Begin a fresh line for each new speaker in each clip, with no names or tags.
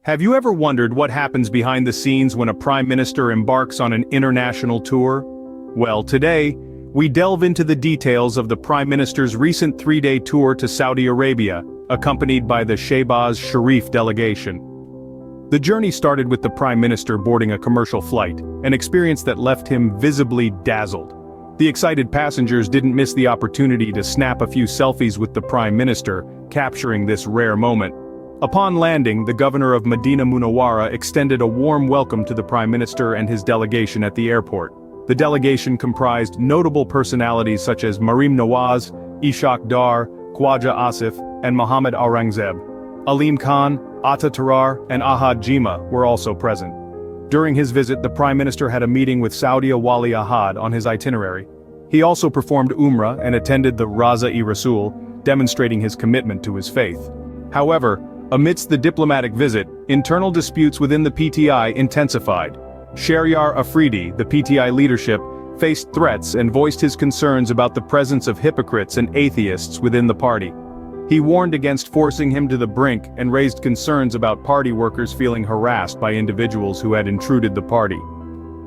Have you ever wondered what happens behind the scenes when a prime minister embarks on an international tour? Well, today, we delve into the details of the prime minister's recent 3-day tour to Saudi Arabia, accompanied by the Shehbaz Sharif delegation. The journey started with the prime minister boarding a commercial flight, an experience that left him visibly dazzled. The excited passengers didn't miss the opportunity to snap a few selfies with the prime minister, capturing this rare moment. Upon landing, the governor of Medina Munawwara extended a warm welcome to the prime minister and his delegation at the airport. The delegation comprised notable personalities such as Maryam Nawaz, Ishaq Dar, Khwaja Asif, and Mohammad Aurangzeb. Alim Khan, Atta Tarar, and Ahad Jima were also present. During his visit, the prime minister had a meeting with Saudia Wali Ahad on his itinerary. He also performed Umrah and attended the Raza-e Rasul, demonstrating his commitment to his faith. However, amidst the diplomatic visit, internal disputes within the PTI intensified. Shehryar Afridi, the PTI leadership, faced threats and voiced his concerns about the presence of hypocrites and atheists within the party. He warned against forcing him to the brink and raised concerns about party workers feeling harassed by individuals who had intruded the party.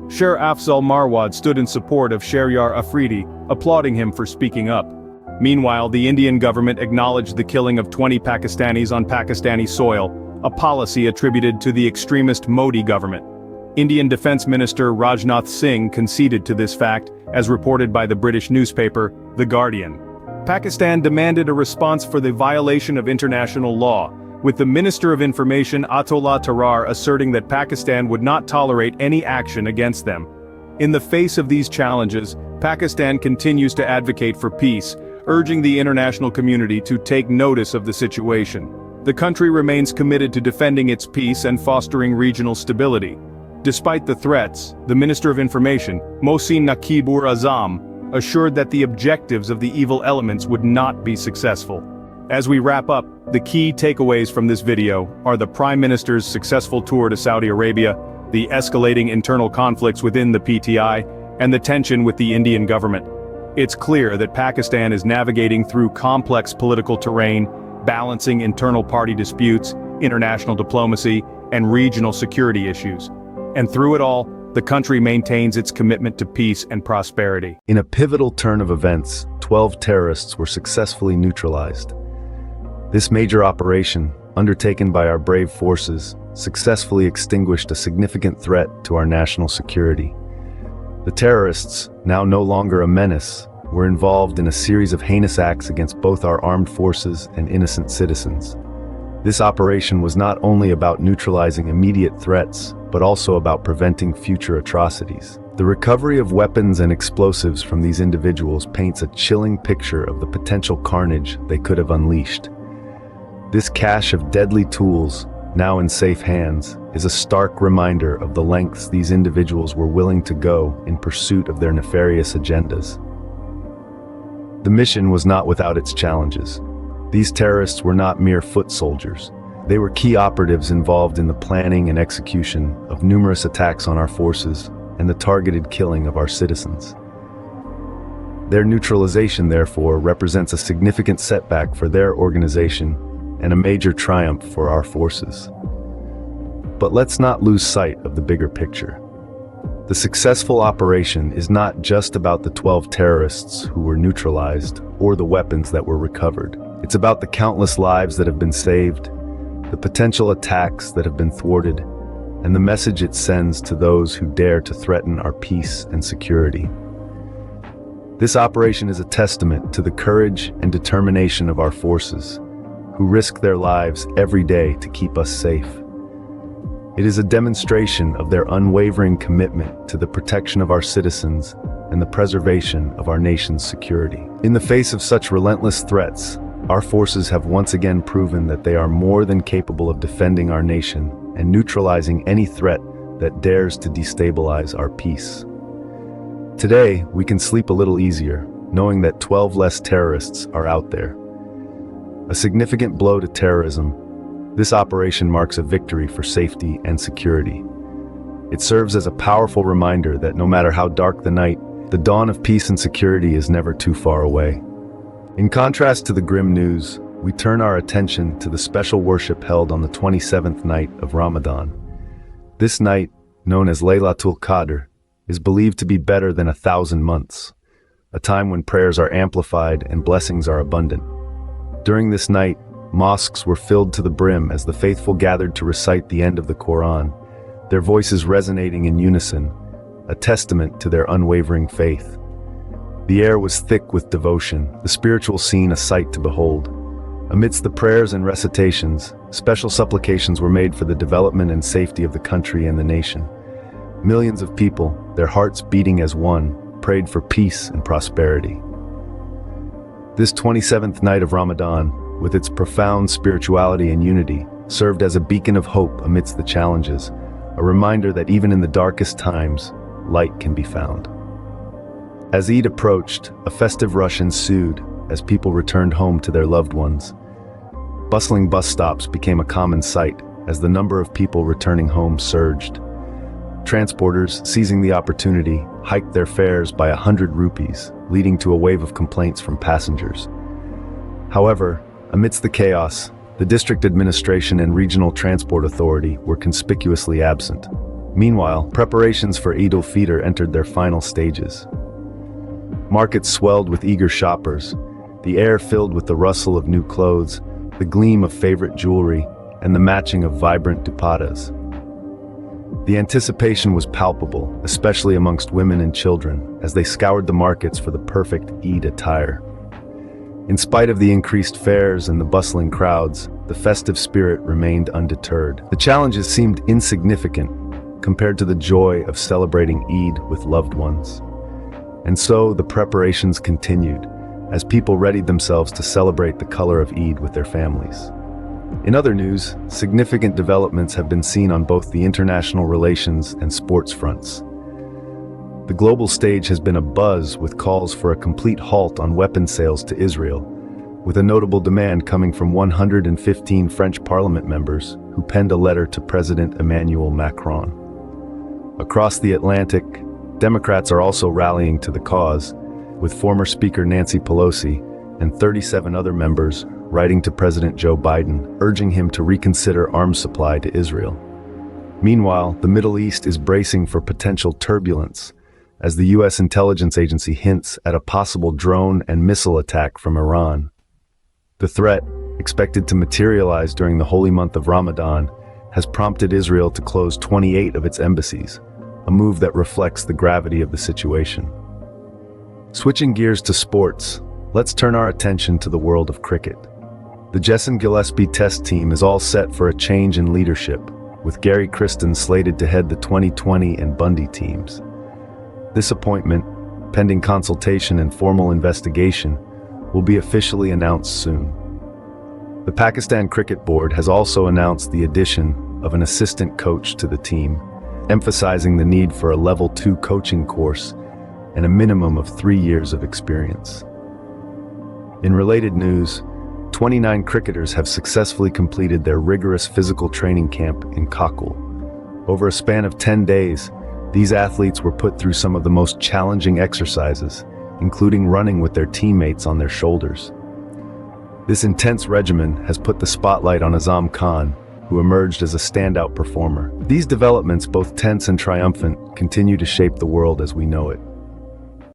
Sher Afzal Marwad stood in support of Shehryar Afridi, applauding him for speaking up. Meanwhile, the Indian government acknowledged the killing of 20 Pakistanis on Pakistani soil, a policy attributed to the extremist Modi government. Indian Defence Minister Rajnath Singh conceded to this fact, as reported by the British newspaper, The Guardian. Pakistan demanded a response for the violation of international law, with the Minister of Information Atollah Tarar asserting that Pakistan would not tolerate any action against them. In the face of these challenges, Pakistan continues to advocate for peace, urging the international community to take notice of the situation. The country remains committed to defending its peace and fostering regional stability. Despite the threats, the Minister of Information, Mohsin Naqib-ur-Azam, assured that the objectives of the evil elements would not be successful. As we wrap up, the key takeaways from this video are the Prime Minister's successful tour to Saudi Arabia, the escalating internal conflicts within the PTI, and the tension with the Indian government. It's clear that Pakistan is navigating through complex political terrain, balancing internal party disputes, international diplomacy, and regional security issues. And through it all, the country maintains its commitment to peace and prosperity.
In a pivotal turn of events, 12 terrorists were successfully neutralized. This major operation, undertaken by our brave forces, successfully extinguished a significant threat to our national security. The terrorists, now no longer a menace, were involved in a series of heinous acts against both our armed forces and innocent citizens. This operation was not only about neutralizing immediate threats, but also about preventing future atrocities. The recovery of weapons and explosives from these individuals paints a chilling picture of the potential carnage they could have unleashed. This cache of deadly tools, now in safe hands, is a stark reminder of the lengths these individuals were willing to go in pursuit of their nefarious agendas. The mission was not without its challenges. These terrorists were not mere foot soldiers. They were key operatives involved in the planning and execution of numerous attacks on our forces and the targeted killing of our citizens. Their neutralization, therefore, represents a significant setback for their organization and a major triumph for our forces. But let's not lose sight of the bigger picture. The successful operation is not just about the 12 terrorists who were neutralized or the weapons that were recovered. It's about the countless lives that have been saved, the potential attacks that have been thwarted, and the message it sends to those who dare to threaten our peace and security. This operation is a testament to the courage and determination of our forces, who risk their lives every day to keep us safe. It is a demonstration of their unwavering commitment to the protection of our citizens and the preservation of our nation's security. In the face of such relentless threats, our forces have once again proven that they are more than capable of defending our nation and neutralizing any threat that dares to destabilize our peace. Today, we can sleep a little easier, knowing that 12 less terrorists are out there. A significant blow to terrorism, this operation marks a victory for safety and security. It serves as a powerful reminder that no matter how dark the night, the dawn of peace and security is never too far away. In contrast to the grim news, we turn our attention to the special worship held on the 27th night of Ramadan. This night, known as Laylatul Qadr, is believed to be better than 1,000 months, a time when prayers are amplified and blessings are abundant. During this night, mosques were filled to the brim as the faithful gathered to recite the end of the Quran, their voices resonating in unison, a testament to their unwavering faith. The air was thick with devotion, the spiritual scene a sight to behold. Amidst the prayers and recitations, special supplications were made for the development and safety of the country and the nation. Millions of people, their hearts beating as one, prayed for peace and prosperity. This 27th night of Ramadan, with its profound spirituality and unity, served as a beacon of hope amidst the challenges, a reminder that even in the darkest times, light can be found. As Eid approached, a festive rush ensued as people returned home to their loved ones. Bustling bus stops became a common sight as the number of people returning home surged. Transporters, seizing the opportunity, hiked their fares by 100 rupees, leading to a wave of complaints from passengers. However, amidst the chaos, the district administration and regional transport authority were conspicuously absent. Meanwhile, preparations for Eid al-Fitr entered their final stages. Markets swelled with eager shoppers, the air filled with the rustle of new clothes, the gleam of favorite jewelry, and the matching of vibrant dupattas. The anticipation was palpable, especially amongst women and children, as they scoured the markets for the perfect Eid attire. In spite of the increased fares and the bustling crowds, the festive spirit remained undeterred. The challenges seemed insignificant compared to the joy of celebrating Eid with loved ones. And so the preparations continued, as people readied themselves to celebrate the color of Eid with their families. In other news, significant developments have been seen on both the international relations and sports fronts. The global stage has been abuzz with calls for a complete halt on weapons sales to Israel, with a notable demand coming from 115 French parliament members who penned a letter to President Emmanuel Macron. Across the Atlantic, Democrats are also rallying to the cause, with former Speaker Nancy Pelosi and 37 other members writing to President Joe Biden, urging him to reconsider arms supply to Israel. Meanwhile, the Middle East is bracing for potential turbulence, as the U.S. intelligence agency hints at a possible drone and missile attack from Iran. The threat, expected to materialize during the holy month of Ramadan, has prompted Israel to close 28 of its embassies, a move that reflects the gravity of the situation. Switching gears to sports, let's turn our attention to the world of cricket. The Jason Gillespie Test team is all set for a change in leadership, with Gary Kristen slated to head the 2020 and Bundy teams. This appointment, pending consultation and formal investigation, will be officially announced soon. The Pakistan Cricket Board has also announced the addition of an assistant coach to the team, emphasizing the need for a level 2 coaching course and a minimum of 3 years of experience. In related news, 29 cricketers have successfully completed their rigorous physical training camp in Kakul. Over a span of 10 days, these athletes were put through some of the most challenging exercises, including running with their teammates on their shoulders. This intense regimen has put the spotlight on Azam Khan, who emerged as a standout performer. These developments, both tense and triumphant, continue to shape the world as we know it.